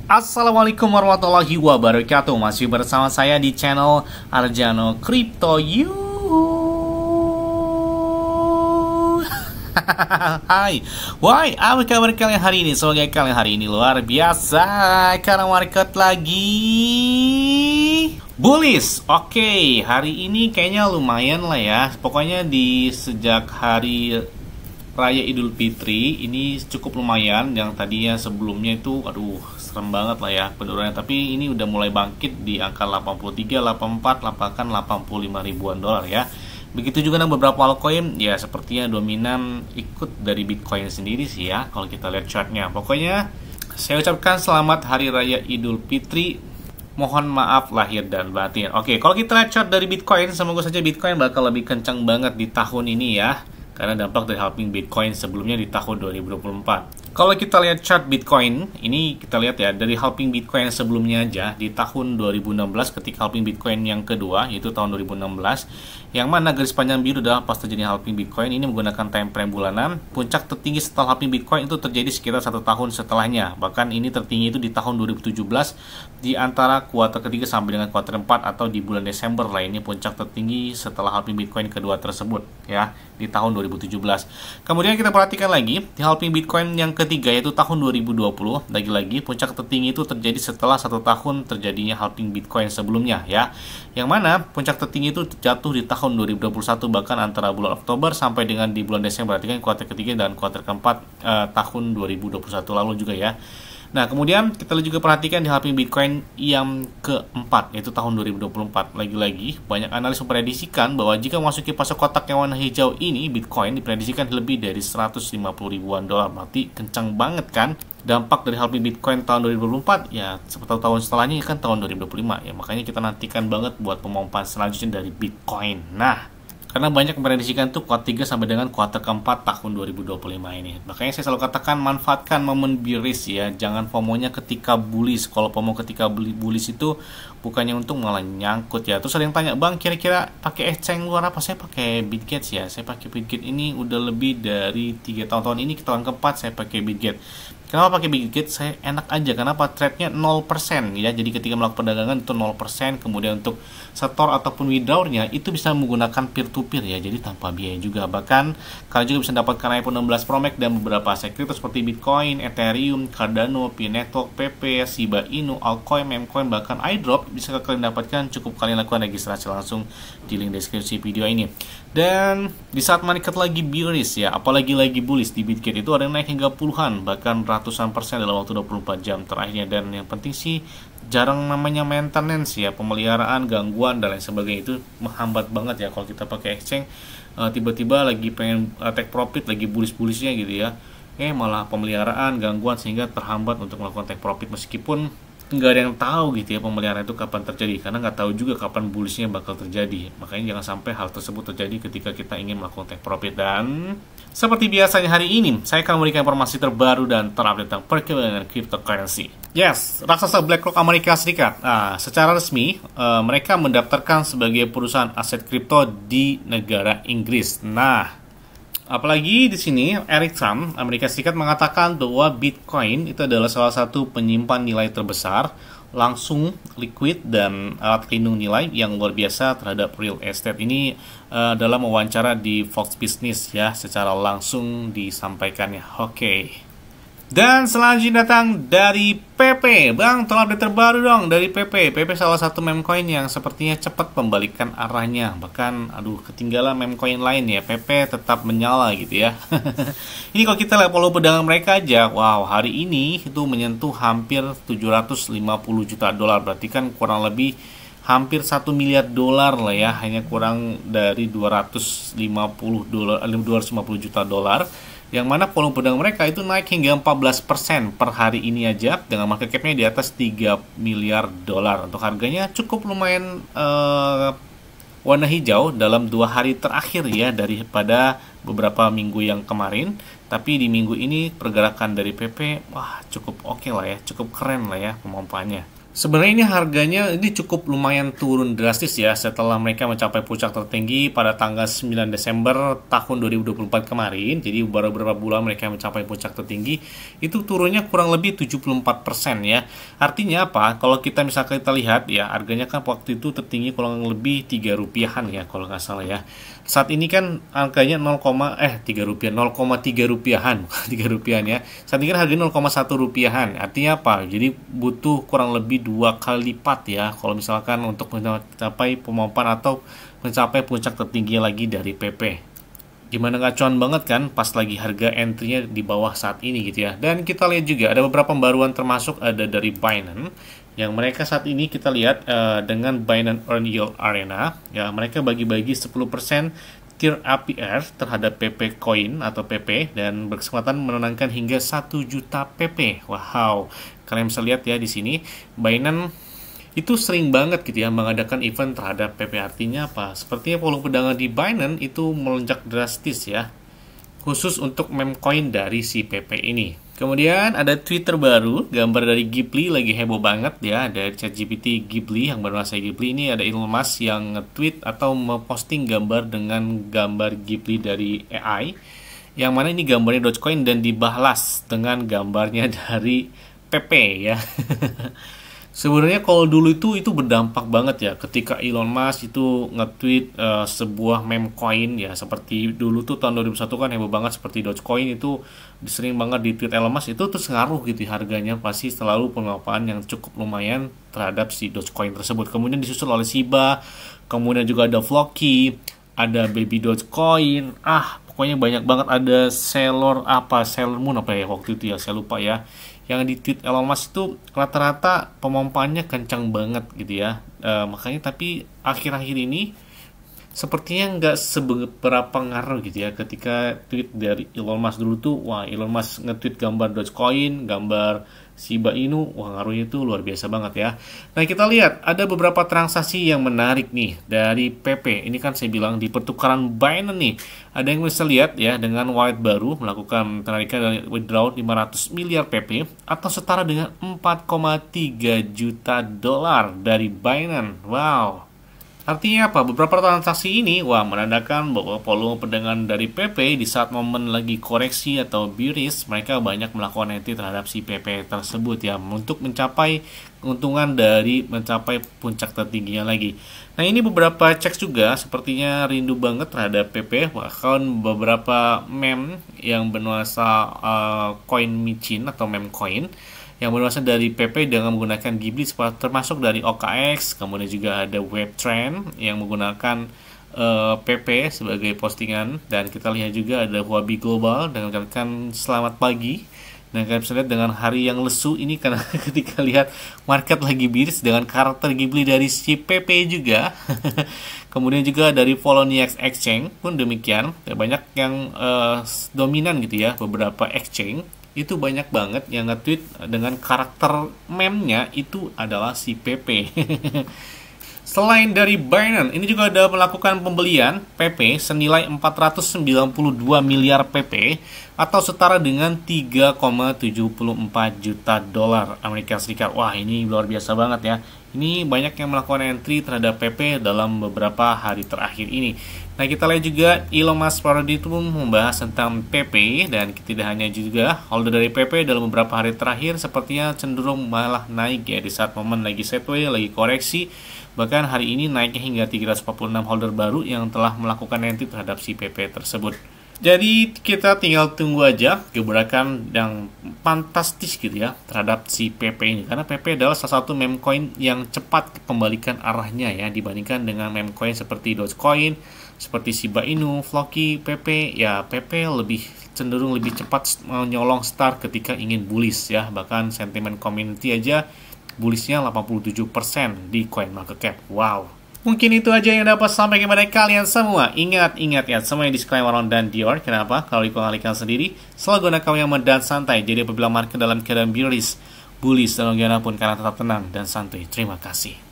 Assalamualaikum warahmatullahi wabarakatuh. Masih bersama saya di channel Arjano Crypto You. Hai, why? Apa kabar kalian hari ini? Semoga kalian hari ini luar biasa karena market lagi bullish. Oke, hari ini kayaknya lumayan lah ya. Pokoknya di sejak hari Raya Idul Fitri ini cukup lumayan. Yang tadinya sebelumnya itu aduh serem banget lah ya penurunannya, tapi ini udah mulai bangkit di angka 83, 84, bahkan 85 ribuan dolar ya. Begitu juga dengan beberapa altcoin ya, sepertinya dominan ikut dari Bitcoin sendiri sih ya kalau kita lihat chartnya. Pokoknya saya ucapkan selamat Hari Raya Idul Fitri. Mohon maaf lahir dan batin. Oke, kalau kita lihat chart dari Bitcoin, semoga saja Bitcoin bakal lebih kencang banget di tahun ini ya, karena dampak dari halving Bitcoin sebelumnya di tahun 2024. Kalau kita lihat chart Bitcoin, ini kita lihat ya, dari halving Bitcoin sebelumnya aja di tahun 2016 ketika halving Bitcoin yang kedua, yaitu tahun 2016, yang mana garis panjang biru adalah pas terjadi halving Bitcoin. Ini menggunakan time frame bulanan. Puncak tertinggi setelah halving Bitcoin itu terjadi sekitar 1 tahun setelahnya. Bahkan ini tertinggi itu di tahun 2017 di antara kuartal ketiga sampai dengan kuartal 4 atau di bulan Desember lah. Ini puncak tertinggi setelah halving Bitcoin kedua tersebut ya, di tahun 2017. Kemudian kita perhatikan lagi di halving Bitcoin yang ketiga, yaitu tahun 2020. Lagi-lagi puncak tertinggi itu terjadi setelah 1 tahun terjadinya halving Bitcoin sebelumnya ya, yang mana puncak tertinggi itu jatuh di tahun 2021, bahkan antara bulan Oktober sampai dengan di bulan Desember. Berarti kan kuartal ketiga dan kuartal keempat tahun 2021 lalu juga ya. Nah, kemudian kita juga perhatikan di halving Bitcoin yang keempat, yaitu tahun 2024. Lagi-lagi, banyak analis memprediksikan bahwa jika memasuki fase kotak yang warna hijau ini, Bitcoin diprediksikan lebih dari 150 ribuan dolar. Berarti kencang banget kan dampak dari halving Bitcoin tahun 2024 ya, 10 tahun setelahnya kan tahun 2025 ya. Makanya kita nantikan banget buat pemompaan selanjutnya dari Bitcoin. Nah, karena banyak memprediksikan tuh kuartal 3 sampai dengan kuartal keempat tahun 2025 ini. Makanya saya selalu katakan manfaatkan momen bearish ya. Jangan FOMO-nya ketika bullish. Kalau FOMO ketika bullish itu bukannya untung malah nyangkut ya. Terus ada yang tanya, "Bang, kira-kira pakai exchange luar apa?" Saya pakai Bitget ya. Saya pakai Bitget ini udah lebih dari 3 tahun ini, tahun keempat saya pakai Bitget. Kenapa pakai Bitget? Saya enak aja. Kenapa? Trade-nya 0% ya. Jadi ketika melakukan perdagangan itu 0%. Kemudian untuk setor ataupun withdraw-nya itu bisa menggunakan peer-to-peer ya. Jadi tanpa biaya juga. Bahkan kalian juga bisa dapatkan iPhone 16 Pro Max dan beberapa aset kripto seperti Bitcoin, Ethereum, Cardano, P-Network, PP, Shiba Inu, Altcoin, Memcoin, bahkan iDrop bisa kalian dapatkan. Cukup kalian lakukan registrasi langsung di link deskripsi video ini. Dan di saat market lagi bearish ya, apalagi lagi bullish di Bitget itu ada yang naik hingga puluhan bahkan ratusan persen dalam waktu 24 jam terakhirnya. Dan yang penting sih jarang namanya maintenance ya, pemeliharaan, gangguan dan lain sebagainya. Itu menghambat banget ya kalau kita pakai exchange. Tiba-tiba lagi pengen take profit, lagi bullish-bullishnya gitu ya, malah pemeliharaan, gangguan sehingga terhambat untuk melakukan take profit. Meskipun nggak ada yang tahu gitu ya pemeliharaan itu kapan terjadi, karena nggak tahu juga kapan bullishnya bakal terjadi. Makanya jangan sampai hal tersebut terjadi ketika kita ingin melakukan take profit. Dan seperti biasanya hari ini saya akan memberikan informasi terbaru dan terupdate tentang perkembangan cryptocurrency. Yes, raksasa BlackRock Amerika Serikat secara resmi mereka mendaftarkan sebagai perusahaan aset kripto di negara Inggris. Nah, apalagi di sini Eric Trump Amerika Serikat mengatakan bahwa Bitcoin itu adalah salah satu penyimpan nilai terbesar, langsung liquid dan alat pelindung nilai yang luar biasa terhadap real estate. Ini dalam wawancara di Fox Business ya, secara langsung disampaikannya. Oke. Dan selanjutnya datang dari PP. Bang, tolong update terbaru dong dari PP. PP salah satu memcoin yang sepertinya cepat membalikan arahnya. Bahkan, ketinggalan memcoin lain ya. PP tetap menyala gitu ya. Ini kalau kita lihat volume perdagangan mereka aja, wow, hari ini itu menyentuh hampir 750 juta dolar. Berarti kan kurang lebih hampir 1 miliar dolar lah ya. Hanya kurang dari 250 juta dolar. Yang mana volume perdagangan mereka itu naik hingga 14% per hari ini aja, dengan market cap-nya di atas 3 miliar dolar. Untuk harganya cukup lumayan warna hijau dalam 2 hari terakhir ya, daripada beberapa minggu yang kemarin. Tapi di minggu ini pergerakan dari PP cukup oke lah ya, cukup keren lah ya pemompaannya. Sebenarnya ini harganya ini cukup lumayan turun drastis ya setelah mereka mencapai puncak tertinggi pada tanggal 9 Desember tahun 2024 kemarin. Jadi baru beberapa bulan mereka mencapai puncak tertinggi, itu turunnya kurang lebih 74% ya. Artinya apa? Kalau kita misalkan kita lihat ya, harganya kan waktu itu tertinggi kurang lebih 3 rupiahan ya kalau nggak salah ya. Saat ini kan angkanya 3 rupiah, 0,3 rupiahan, 3 rupiahan ya. Saat ini kan harganya 0,1 rupiahan. Artinya apa? Jadi butuh kurang lebih 2 kali lipat ya kalau misalkan untuk mencapai pemompan atau mencapai puncak tertinggi lagi dari PP. Gimana nggak cuan banget kan pas lagi harga entry-nya di bawah saat ini gitu ya. Dan kita lihat juga ada beberapa pembaruan, termasuk ada dari Binance yang mereka saat ini kita lihat dengan Binance Earn Yield Arena ya, mereka bagi-bagi 10% tier APR terhadap PP Coin atau PP dan berkesempatan menenangkan hingga 1 juta PP. Wow, kalian bisa lihat ya di sini Binance itu sering banget gitu ya mengadakan event terhadap PP. Artinya apa? Sepertinya volume perdagangan di Binance itu melonjak drastis ya, khusus untuk meme coin dari si PP ini. Kemudian ada tweet terbaru, gambar dari Ghibli lagi heboh banget ya, dari ChatGPT Ghibli yang bernama Ghibli. Ini ada Elon Musk yang nge-tweet atau memposting gambar dengan gambar Ghibli dari AI, yang mana ini gambarnya Dogecoin dan dibalas dengan gambarnya dari PP ya. Sebenarnya kalau dulu itu berdampak banget ya ketika Elon Musk itu nge-tweet sebuah meme coin ya, seperti dulu tuh tahun 2001 kan heboh banget seperti Dogecoin, itu sering banget di tweet Elon Musk, itu terus ngaruh gitu harganya, pasti selalu pengapalan yang cukup lumayan terhadap si Dogecoin tersebut. Kemudian disusul oleh Shiba, kemudian juga ada Floki, ada Baby Dogecoin, pokoknya banyak banget, ada Sailor Moon apa ya waktu itu ya, saya lupa ya. Yang di tweet Elon Musk itu rata-rata pemompannya kencang banget gitu ya. Makanya tapi akhir-akhir ini sepertinya nggak seberapa ngaruh gitu ya ketika tweet dari Elon Musk. Dulu tuh Elon Musk nge-tweet gambar Dogecoin, gambar Shiba Inu, ngaruhnya itu luar biasa banget ya. Nah, kita lihat ada beberapa transaksi yang menarik nih dari PP. Ini kan saya bilang di pertukaran Binance nih. Ada yang bisa lihat ya, dengan wallet baru melakukan penarikan dari withdraw 500 miliar PP atau setara dengan 4,3 juta dolar dari Binance. Wow. Artinya apa? Beberapa transaksi ini menandakan bahwa volume perdagangan dari PP di saat momen lagi koreksi atau bearish, mereka banyak melakukan entry terhadap si PP tersebut ya, untuk mencapai keuntungan dari mencapai puncak tertingginya lagi. Nah, ini beberapa cek juga sepertinya rindu banget terhadap PP, bahkan beberapa meme yang bernuansa coin micin atau meme coin yang berasal dari PP dengan menggunakan Ghibli, termasuk dari OKX, kemudian juga ada WebTrend yang menggunakan PP sebagai postingan, dan kita lihat juga ada Huobi Global dengan mengucapkan selamat pagi. Dan kalian bisa lihat dengan hari yang lesu ini karena ketika lihat market lagi bearish dengan karakter Ghibli dari si PP juga. Kemudian juga dari Poloniex Exchange pun demikian, banyak yang dominan gitu ya, beberapa exchange itu banyak banget yang nge-tweet dengan karakter meme-nya itu adalah si PP. Selain dari Binance, ini juga ada melakukan pembelian PP senilai 492 miliar PP atau setara dengan 3,74 juta dolar Amerika Serikat. Wah, ini luar biasa banget ya. Ini banyak yang melakukan entry terhadap PP dalam beberapa hari terakhir ini. Nah, kita lihat juga Elon Musk Parody itu membahas tentang PP, dan tidak hanya juga holder dari PP dalam beberapa hari terakhir sepertinya cenderung malah naik ya di saat momen lagi sideways, lagi koreksi. Bahkan hari ini naiknya hingga 346 holder baru yang telah melakukan entry terhadap si PP tersebut. Jadi kita tinggal tunggu aja gebrakan yang fantastis gitu ya terhadap si PP ini, karena PP adalah salah satu meme coin yang cepat kembalikan arahnya ya dibandingkan dengan meme coin seperti Dogecoin, seperti Shiba Inu, Floki, PP. Ya, PP cenderung lebih cepat menyolong start ketika ingin bullish ya. Bahkan sentimen community aja bullishnya 87% di CoinMarketCap. Wow. Mungkin itu aja yang dapat sampai kepada kalian semua. Ingat ya, semuanya disclaimer on dan Dior. Kenapa? Kalau dikalikan sendiri, selalu gunakan yang dan santai. Jadi apabila market dalam keadaan bearish, bullish, dan pun karena tetap tenang dan santai. Terima kasih.